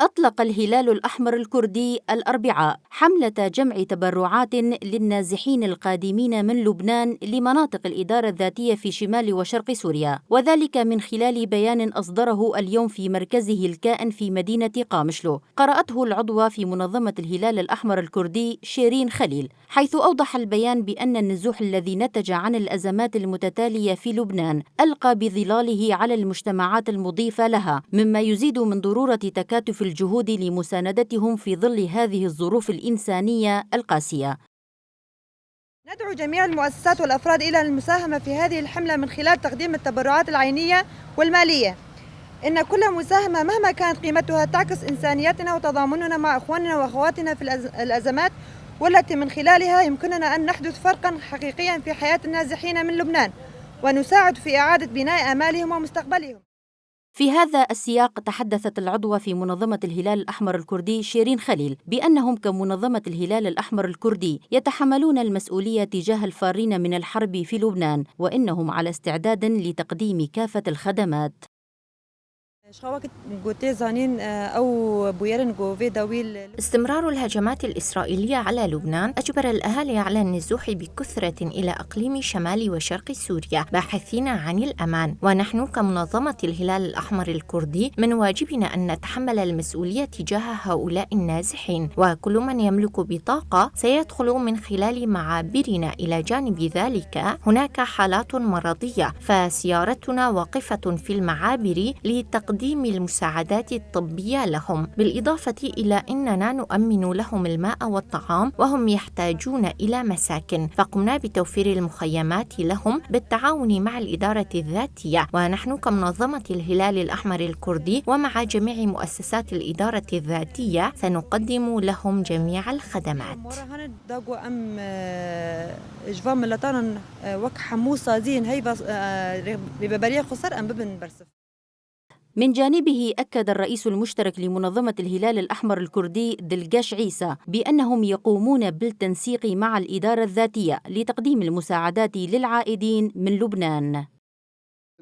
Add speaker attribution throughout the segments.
Speaker 1: أطلق الهلال الأحمر الكردي الأربعاء حملة جمع تبرعات للنازحين القادمين من لبنان لمناطق الإدارة الذاتية في شمال وشرق سوريا، وذلك من خلال بيان أصدره اليوم في مركزه الكائن في مدينة قامشلو، قرأته العضوة في منظمة الهلال الأحمر الكردي شيرين خليل، حيث أوضح البيان بأن النزوح الذي نتج عن الأزمات المتتالية في لبنان ألقى بظلاله على المجتمعات المضيفة لها، مما يزيد من ضرورة تكاتف الجهود لمساندتهم في ظل هذه الظروف الإنسانية القاسية.
Speaker 2: ندعو جميع المؤسسات والأفراد إلى المساهمة في هذه الحملة من خلال تقديم التبرعات العينية والمالية. إن كل مساهمة مهما كانت قيمتها تعكس إنسانيتنا وتضامننا مع إخواننا وأخواتنا في الأزمات، والتي من خلالها يمكننا أن نحدث فرقا حقيقيا في حياة النازحين من لبنان ونساعد في إعادة بناء آمالهم ومستقبلهم.
Speaker 1: في هذا السياق تحدثت العضوة في منظمة الهلال الأحمر الكردي شيرين خليل بأنهم كمنظمة الهلال الأحمر الكردي يتحملون المسؤولية تجاه الفارين من الحرب في لبنان، وإنهم على استعداد لتقديم كافة الخدمات.
Speaker 3: استمرار الهجمات الإسرائيلية على لبنان أجبر الأهالي على النزوح بكثرة إلى أقليم شمال وشرق سوريا باحثين عن الأمان، ونحن كمنظمة الهلال الأحمر الكردي من واجبنا أن نتحمل المسؤولية تجاه هؤلاء النازحين، وكل من يملك بطاقة سيدخل من خلال معابرنا. إلى جانب ذلك هناك حالات مرضية، فسيارتنا واقفة في المعابر لتقديم المساعدات الطبية لهم، بالإضافة إلى أننا نؤمن لهم الماء والطعام وهم يحتاجون إلى مساكن، فقمنا بتوفير المخيمات لهم بالتعاون مع الإدارة الذاتية. ونحن كمنظمة الهلال الأحمر الكردي ومع جميع مؤسسات الإدارة الذاتية سنقدم لهم جميع الخدمات.
Speaker 1: من جانبه أكد الرئيس المشترك لمنظمة الهلال الأحمر الكردي دلقاش عيسى بأنهم يقومون بالتنسيق مع الإدارة الذاتية لتقديم المساعدات للعائدين من لبنان.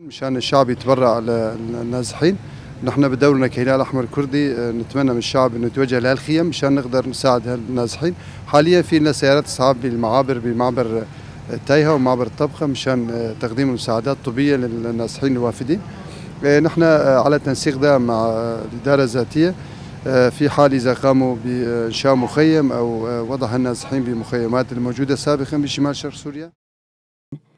Speaker 4: مشان الشعب يتبرع للنازحين، نحن بدورنا كهلال أحمر كردي نتمنى من الشعب أنه يتوجه لهالخيم مشان نقدر نساعد هالنازحين. حاليا في لنا سيارات إسعاف بالمعابر بمعبر تايها ومعبر الطبخة مشان تقديم المساعدات الطبية للنازحين الوافدين. نحن على تنسيق دائم مع الإدارة الذاتية في حال إذا قاموا بإنشاء مخيم أو وضع النازحين بمخيمات الموجودة سابقا بشمال شرق سوريا.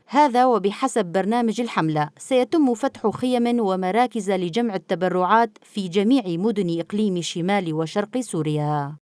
Speaker 1: هذا وبحسب برنامج الحملة سيتم فتح خيم ومراكز لجمع التبرعات في جميع مدن إقليم شمال وشرق سوريا.